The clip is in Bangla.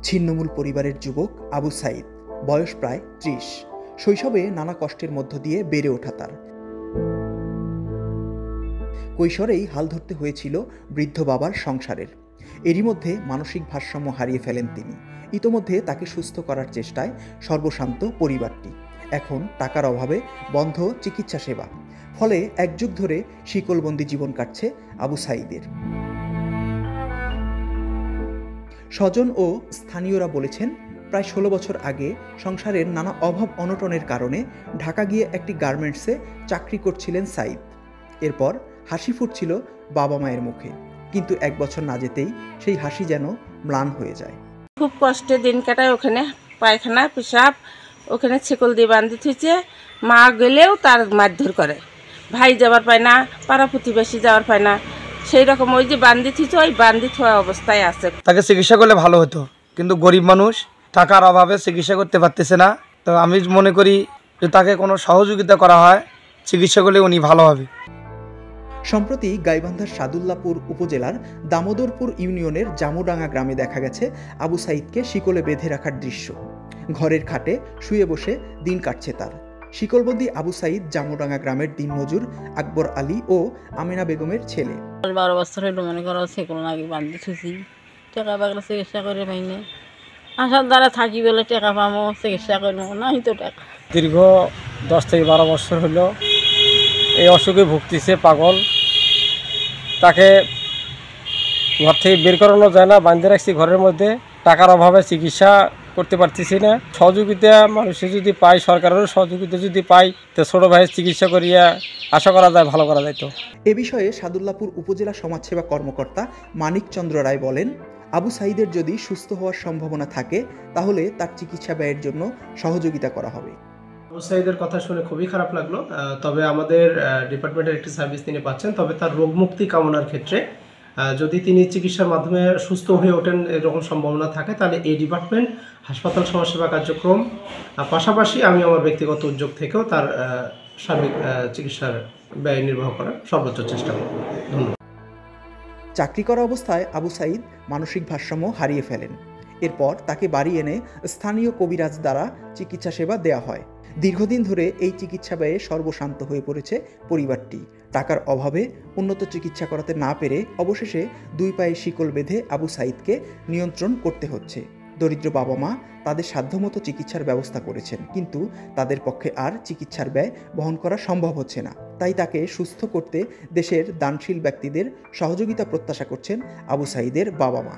ছিন্নমূল পরিবারের যুবক আবু সাইদ, বয়স প্রায় ৩০। শৈশবে নানা কষ্টের মধ্য দিয়ে বেড়ে ওঠা তার। কৈশোরেই হাল ধরতে হয়েছিল বৃদ্ধ বাবার সংসারের। এরই মধ্যে মানসিক ভারসাম্য হারিয়ে ফেলেন তিনি। ইতোমধ্যে তাকে সুস্থ করার চেষ্টায় সর্বশান্ত পরিবারটি। এখন টাকার অভাবে বন্ধ চিকিৎসা সেবা। ফলে এক যুগ ধরে শিকলবন্দি জীবন কাটছে আবু সাইদের। স্বজন ও স্থানীয়রা বলেছেন, প্রায় ১৬ বছর আগে সংসারের নানা অভাব অনটনের কারণে ঢাকা গিয়ে একটি গার্মেন্টসে চাকরি করছিলেন সাইদ। এরপর হাসি ফুটছিল বাবা মায়ের মুখে, কিন্তু ১ বছর না যেতেই সেই হাসি যেন ম্লান হয়ে যায়। খুব কষ্টে দিন কাটায় ওখানে, পায়খানা পেশাব ওখানে ছেকল দিয়ে বান্ধি থুইছে। মা গেলেও তার মারধর করে, ভাই যাওয়ার পায় না, পাড়া প্রতিবেশী যাওয়ার পায় না। সেই রকম ওই যে বান্ধি থুইছে, ওই বান্ধি থোয়া অবস্থায় আছে। তাকে চিকিৎসা করলে ভালো হতো, কিন্তু গরিব মানুষ টাকার অভাবে চিকিৎসা করতে পারতেছে না। তো আমি মনে করি যে তাকে কোনো সহযোগিতা করা হয়, চিকিৎসা করলে উনি ভালো হবে। সম্প্রতি গাইবান্ধার সাদুল্লাপুর উপজেলার দামোদরপুর ইউনিয়নের জামুডাঙ্গা গ্রামে দেখা গেছে আবু সাইদকে শিকলে বেঁধে রাখার দৃশ্য। ঘরের খাটে শুয়ে বসে দিন কাটছে তার। শিকলবন্দি আবু সাইদ জামুডাঙ্গা গ্রামের দিনমজুর আকবর আলী ও আমিনা বেগমের ছেলে। ১২ বছর হইল মনে করো ছেকল নাকি বান্ধি থুইছি। টাকা পাকলে চিকিৎসা করে পাইনি, আসার দ্বারা থাকি বলে টাকা পাবো, চিকিৎসা করবো নাই তো টাকা। দীর্ঘ ১০ থেকে ১২ বছর হলো এই অসুখে ভুগতেছে, পাগল। তাকে ঘর থেকে বের করানো যায় না, বাঁধে রাখছি ঘরের মধ্যে। টাকার অভাবে চিকিৎসা করতে পারতেছি না। সহযোগিতা মানুষের যদি পাই, সরকারেরও সহযোগিতা যদি পাই, তো ছোটো ভাইয়ের চিকিৎসা করিয়া আশা করা যায় ভালো করা যাইতো। এ বিষয়ে সাদুল্লাপুর উপজেলা সমাজসেবা কর্মকর্তা মানিক চন্দ্র রায় বলেন, আবু সাইদের যদি সুস্থ হওয়ার সম্ভাবনা থাকে তাহলে তার চিকিৎসা ব্যয়ের জন্য সহযোগিতা করা হবে। আবু সাইদের কথা শুনে খুবই খারাপ লাগলো। তবে আমাদের ডিপার্টমেন্টের একটি সার্ভিস তিনি পাচ্ছেন। তবে তার রোগমুক্তি কামনার ক্ষেত্রে যদি তিনি চিকিৎসার মাধ্যমে সুস্থ হয়ে ওঠেন, এরকম সম্ভাবনা থাকে, তাহলে এই ডিপার্টমেন্ট হাসপাতাল সমাজসেবা কার্যক্রম পাশাপাশি আমি আমার ব্যক্তিগত উদ্যোগ থেকেও তার সার্বিক চিকিৎসার ব্যয় নির্বাহ করার সর্বোচ্চ চেষ্টা করব। ধন্যবাদ। চাকরি করা অবস্থায় আবু সাইদ মানসিক ভারসাম্য হারিয়ে ফেলেন। এরপর তাকে বাড়ি এনে স্থানীয় কবিরাজ দ্বারা চিকিৎসা সেবা দেওয়া হয়। দীর্ঘদিন ধরে এই চিকিৎসা ব্যয়ে সর্বশান্ত হয়ে পড়েছে পরিবারটি। টাকার অভাবে উন্নত চিকিৎসা করাতে না পেরে অবশেষে ২ পায়ে শিকল বেঁধে আবু সাইদকে নিয়ন্ত্রণ করতে হচ্ছে। দরিদ্র বাবা মা তাদের সাধ্যমতো চিকিৎসার ব্যবস্থা করেছেন, কিন্তু তাদের পক্ষে আর চিকিৎসার ব্যয় বহন করা সম্ভব হচ্ছে না। তাই তাকে সুস্থ করতে দেশের দানশীল ব্যক্তিদের সহযোগিতা প্রত্যাশা করছেন আবু সাইদের বাবা মা।